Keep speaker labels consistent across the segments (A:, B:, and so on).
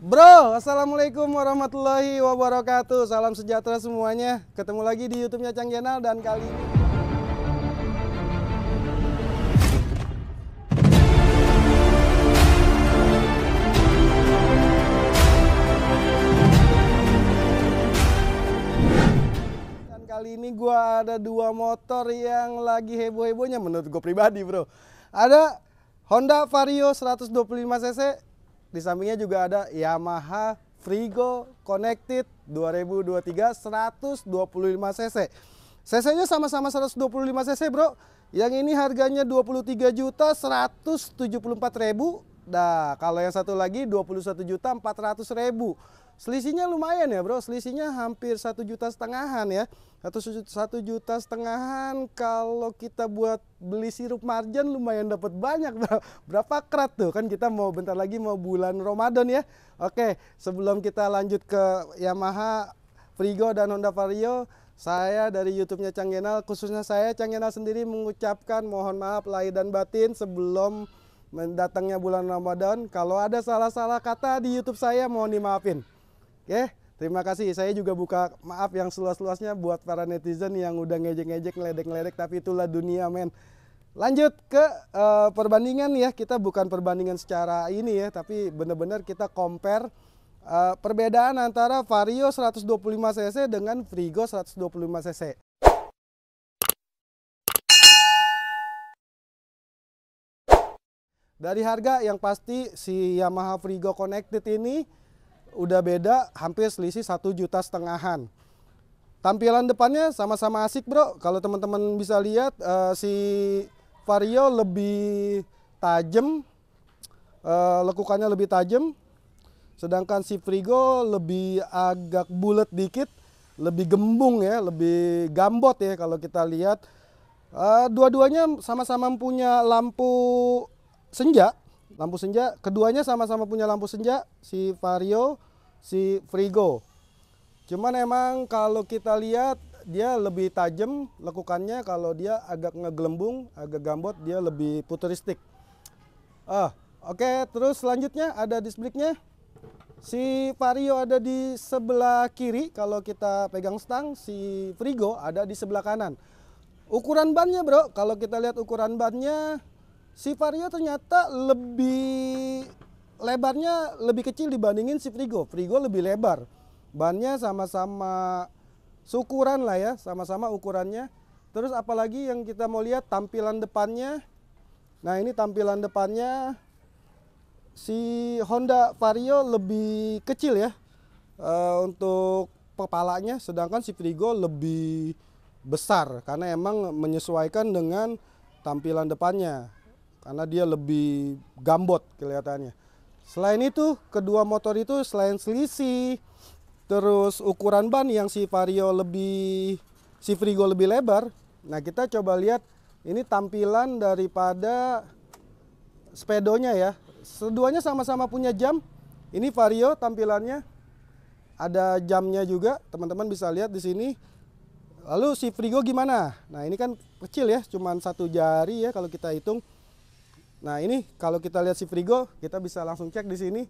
A: Bro, assalamualaikum warahmatullahi wabarakatuh. Salam sejahtera semuanya. Ketemu lagi di YouTube-nya Cang Jenal dan kali ini gua ada dua motor yang lagi heboh-hebohnya menurut gue pribadi, bro. Ada Honda Vario 125 cc. Di sampingnya juga ada Yamaha Frigo Connected 2023 125 cc. Cc-nya sama-sama 125 cc, bro. Yang ini harganya 23.174.000. Nah, kalau yang satu lagi 21.400.000. Selisihnya lumayan ya, bro. Selisihnya hampir 1,5 jutaan ya. 1,5 jutaan kalau kita buat beli sirup marjan lumayan dapat banyak, bro. Berapa krat tuh? Kan kita mau bentar lagi mau bulan Ramadan ya. Oke, sebelum kita lanjut ke Yamaha Frigo dan Honda Vario, saya dari YouTube-nya Cang Jenal, khususnya saya Cang Jenal sendiri mengucapkan mohon maaf lahir dan batin sebelum mendatangnya bulan Ramadan. Kalau ada salah-salah kata di YouTube saya mohon dimaafin. Oke, terima kasih. Saya juga buka maaf yang seluas-luasnya buat para netizen yang udah ngejek-ngejek, ngeledek-ngeledek, tapi itulah dunia, men. Lanjut ke perbandingan ya. Kita bukan perbandingan secara ini ya, tapi benar-benar kita compare perbedaan antara Vario 125 cc dengan Frigo 125 cc. Dari harga yang pasti si Yamaha Frigo Connected ini udah beda hampir selisih 1,5 jutaan. Tampilan depannya sama-sama asik, bro. Kalau teman-teman bisa lihat si Vario lebih tajam, lekukannya lebih tajam, sedangkan si Frigo lebih agak bulat dikit, lebih gembung ya, lebih gambot ya kalau kita lihat. Dua-duanya sama-sama punya lampu senja. Lampu senja, keduanya sama-sama punya lampu senja, si Vario, si Frigo. Cuman emang kalau kita lihat dia lebih tajam lekukannya, kalau dia agak ngegelembung, agak gambot, dia lebih futuristik. Oke, terus selanjutnya ada disc brake-nya. Si Vario ada di sebelah kiri, kalau kita pegang stang, si Frigo ada di sebelah kanan. Ukuran bannya, bro, kalau kita lihat ukuran bannya, si Vario ternyata lebih lebarnya lebih kecil dibandingin si Frigo. Frigo lebih lebar. Bannya sama-sama seukuran lah ya, sama-sama ukurannya. Terus apalagi yang kita mau lihat tampilan depannya. Nah, ini tampilan depannya si Honda Vario lebih kecil ya untuk kepalanya, sedangkan si Frigo lebih besar karena emang menyesuaikan dengan tampilan depannya. Karena dia lebih gambot kelihatannya. Selain itu, kedua motor itu selain selisih, terus ukuran ban yang si Vario si Frigo lebih lebar. Nah, kita coba lihat ini tampilan daripada speedonya ya. Keduanya sama-sama punya jam. Ini Vario tampilannya ada jamnya juga, teman-teman bisa lihat di sini. Lalu si Frigo gimana? Nah, ini kan kecil ya, cuman 1 jari ya kalau kita hitung. Nah, ini kalau kita lihat si Frigo, kita bisa langsung cek di sini.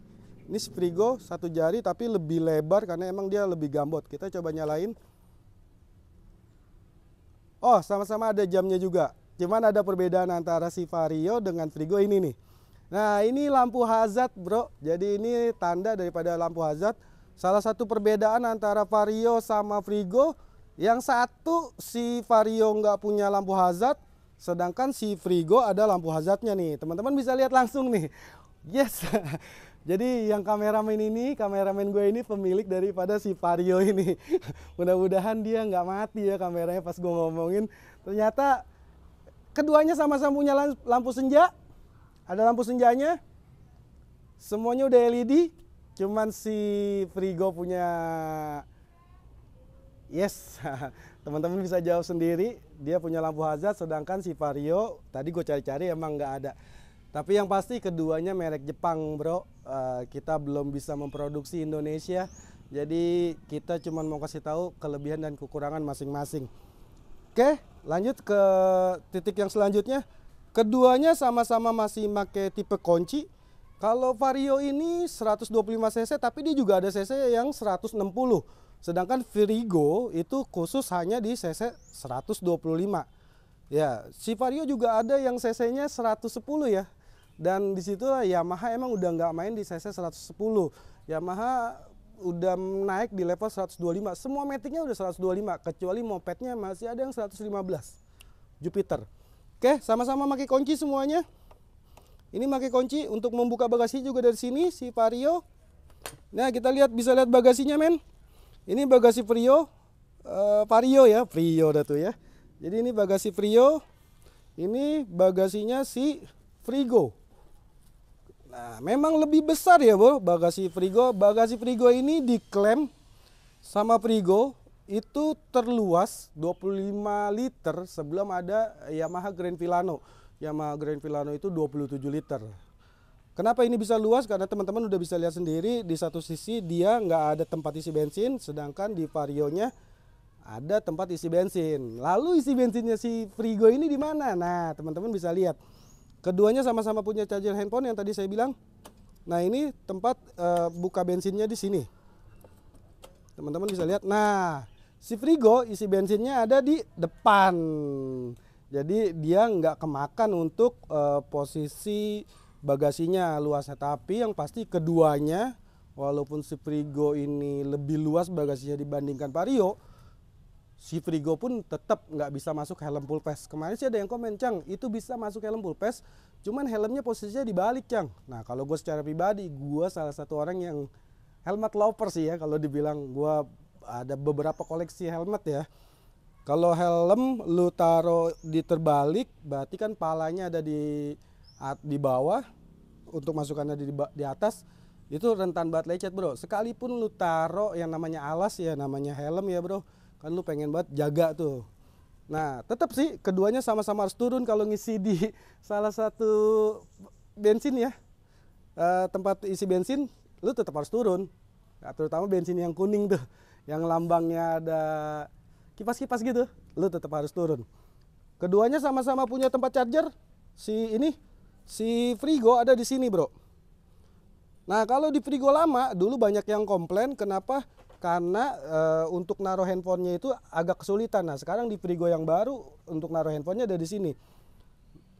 A: Ini si Frigo 1 jari tapi lebih lebar karena emang dia lebih gambot. Kita coba nyalain. Oh, sama-sama ada jamnya juga. Cuman ada perbedaan antara si Vario dengan Frigo ini nih. Nah, ini lampu hazard, bro. Jadi ini tanda daripada lampu hazard. Salah satu perbedaan antara Vario sama Frigo, yang satu si Vario nggak punya lampu hazard, sedangkan si Frigo ada lampu hazardnya nih. Teman-teman bisa lihat langsung nih. Yes. Jadi yang kameramen gue ini pemilik daripada si Vario ini. Mudah-mudahan dia nggak mati ya kameranya pas gue ngomongin. Ternyata keduanya sama-sama punya lampu senja. Ada lampu senjanya. Semuanya udah LED. Cuman si Frigo punya... Yes. Teman-teman bisa jawab sendiri, dia punya lampu hazard, sedangkan si Vario tadi gue cari-cari emang nggak ada. Tapi yang pasti keduanya merek Jepang, bro. Kita belum bisa memproduksi Indonesia, jadi kita cuma mau kasih tahu kelebihan dan kekurangan masing-masing. Oke, lanjut ke titik yang selanjutnya. Keduanya sama-sama masih pakai tipe kunci. Kalau Vario ini 125 cc, tapi dia juga ada cc yang 160. Sedangkan Frigo itu khusus hanya di cc 125. Ya, si Vario juga ada yang cc-nya 110 ya. Dan disitulah Yamaha emang udah nggak main di cc 110. Yamaha udah naik di level 125. Semua maticnya udah 125, kecuali mopednya masih ada yang 115. Jupiter. Oke, sama-sama pakai kunci semuanya. Ini pakai kunci untuk membuka bagasi juga dari sini si Vario. Nah, kita bisa lihat bagasinya, men. Ini bagasi Vario ya, Vario dah tuh ya. Jadi ini bagasi Vario. Ini bagasinya si Frigo. Nah, memang lebih besar ya, bro, bagasi Frigo. Bagasi Frigo ini diklaim sama Frigo itu terluas 25 liter sebelum ada Yamaha Grand Filano. Yamaha Grand Filano itu 27 liter. Kenapa ini bisa luas? Karena teman-teman udah bisa lihat sendiri, di satu sisi dia nggak ada tempat isi bensin, sedangkan di Varionya ada tempat isi bensin. Lalu isi bensinnya si Frigo ini di mana? Nah, teman-teman bisa lihat. Keduanya sama-sama punya charger handphone yang tadi saya bilang. Nah, ini tempat buka bensinnya di sini. Teman-teman bisa lihat. Nah, si Frigo isi bensinnya ada di depan. Jadi dia nggak kemakan untuk posisi bagasinya luasnya. Tapi yang pasti keduanya, walaupun si Frigo ini lebih luas bagasinya dibandingkan Vario, si Frigo pun tetap nggak bisa masuk helm full face. Kemarin sih ada yang komen, Cang, itu bisa masuk helm full face, cuman helmnya posisinya dibalik, Cang. Nah, kalau gue secara pribadi, gue salah satu orang yang helmet lover sih ya. Kalau dibilang gue ada beberapa koleksi helmet ya. Kalau helm lu taruh di terbalik, berarti kan palanya ada di bawah, untuk masukannya di atas, itu rentan banget lecet, bro. Sekalipun lu taruh yang namanya alas ya, namanya helm ya, bro, kan lu pengen banget jaga tuh. Nah, tetap sih keduanya sama-sama harus turun kalau ngisi di salah satu bensin ya, tempat isi bensin, lu tetap harus turun. Nah, terutama bensin yang kuning tuh, yang lambangnya ada kipas-kipas gitu, lu tetap harus turun. Keduanya sama-sama punya tempat charger. Si Frigo ada di sini, bro. Nah, kalau di Frigo lama dulu banyak yang komplain, kenapa? Karena untuk naruh handphonenya itu agak kesulitan. Nah, sekarang di Frigo yang baru untuk naruh handphonenya ada di sini.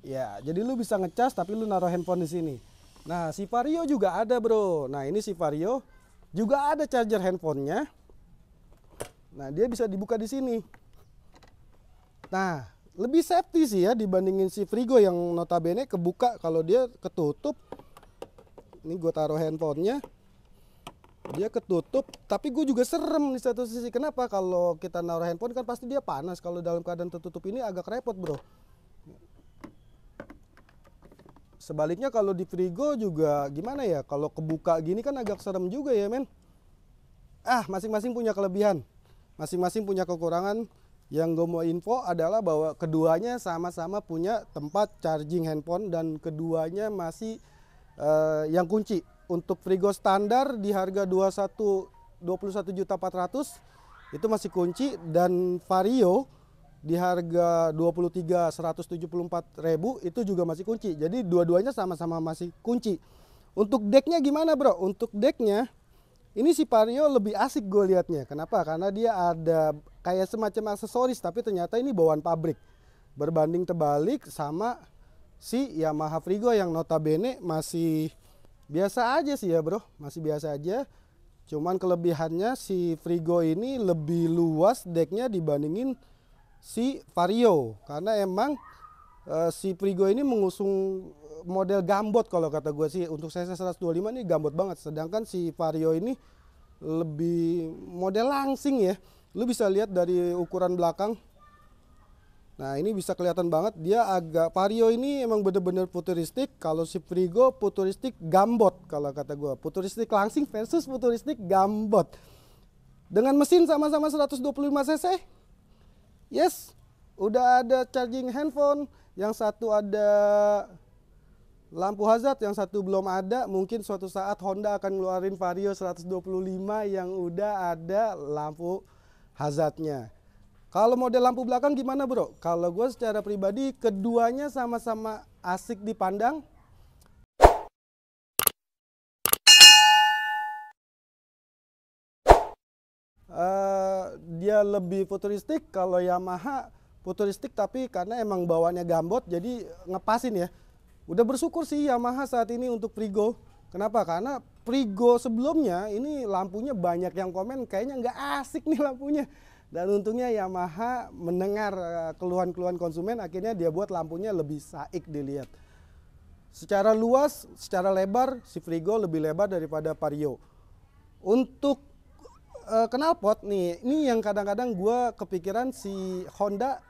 A: Ya, jadi lu bisa ngecas tapi lu naruh handphone di sini. Nah, si Vario juga ada, bro. Nah, ini si Vario juga ada charger handphonenya. Nah, dia bisa dibuka di sini. Nah, lebih safety sih ya dibandingin si Frigo yang notabene kebuka. Kalau dia ketutup, ini gue taruh handphonenya, dia ketutup. Tapi gue juga serem di satu sisi. Kenapa? Kalau kita naruh handphone kan pasti dia panas. Kalau dalam keadaan tertutup ini agak repot, bro. Sebaliknya kalau di Frigo juga gimana ya? Kalau kebuka gini kan agak serem juga ya, men. Masing-masing punya kelebihan, masing-masing punya kekurangan. Yang gue mau info adalah bahwa keduanya sama-sama punya tempat charging handphone dan keduanya masih yang kunci. Untuk Frigo standar di harga 21.400.000 itu masih kunci, dan Vario di harga 23.174.000 itu juga masih kunci. Jadi dua-duanya sama-sama masih kunci. Untuk decknya gimana, bro? Untuk decknya ini si Vario lebih asik gue liatnya. Kenapa? Karena dia ada kayak semacam aksesoris, tapi ternyata ini bawaan pabrik. Berbanding terbalik sama si Yamaha Frigo yang notabene masih biasa aja sih ya, bro. Masih biasa aja. Cuman kelebihannya si Frigo ini lebih luas decknya dibandingin si Vario. Karena emang si Frigo ini mengusung model gambot kalau kata gue sih. Untuk cc 125 ini gambot banget. Sedangkan si Vario ini lebih model langsing ya. Lu bisa lihat dari ukuran belakang. Nah, ini bisa kelihatan banget dia agak, Vario ini emang bener-bener futuristik. Kalau si Frigo futuristik gambot kalau kata gue. Futuristik langsing versus futuristik gambot. Dengan mesin sama-sama 125 cc. Yes, udah ada charging handphone. Yang satu ada lampu hazard, yang satu belum ada. Mungkin suatu saat Honda akan ngeluarin Vario 125 yang udah ada lampu hazardnya. Kalau model lampu belakang gimana, bro? Kalau gue secara pribadi keduanya sama-sama asik dipandang. dia lebih futuristik. Kalau Yamaha futuristik tapi karena emang bawaannya gambot jadi ngepasin ya. Udah bersyukur sih Yamaha saat ini untuk Frigo. Kenapa? Karena Frigo sebelumnya ini lampunya banyak yang komen kayaknya nggak asik nih lampunya. Dan untungnya Yamaha mendengar keluhan-keluhan konsumen, akhirnya dia buat lampunya lebih saik dilihat. Secara luas, secara lebar, si Frigo lebih lebar daripada Vario. Untuk knalpot nih, ini yang kadang-kadang gue kepikiran si Honda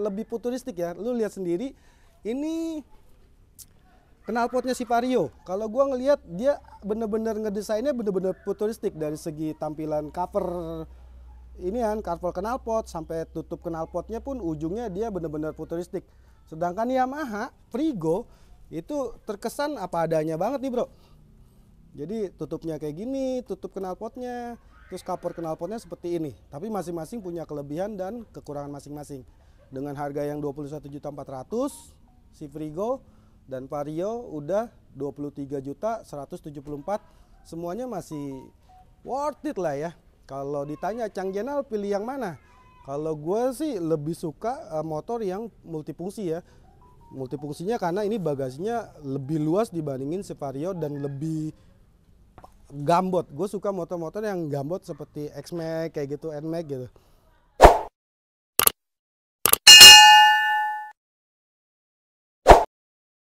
A: lebih futuristik ya. Lu lihat sendiri, ini knalpotnya si Vario. Kalau gue ngelihat dia bener-bener ngedesainnya bener-bener futuristik dari segi tampilan cover ini kan, cover knalpot sampai tutup knalpotnya pun ujungnya dia bener-bener futuristik. Sedangkan Yamaha Frigo itu terkesan apa adanya banget nih bro. Jadi tutupnya kayak gini, tutup knalpotnya, terus cover knalpotnya seperti ini. Tapi masing-masing punya kelebihan dan kekurangan masing-masing. Dengan harga yang 21.400.000 si Frigo dan Vario udah 23.174.000, semuanya masih worth it lah ya. Kalau ditanya Cang Jenal pilih yang mana? Kalau gue sih lebih suka motor yang multifungsi ya. Multifungsinya karena ini bagasinya lebih luas dibandingin si Vario dan lebih gambot. Gue suka motor-motor yang gambot seperti X-Max kayak gitu, N-Max gitu.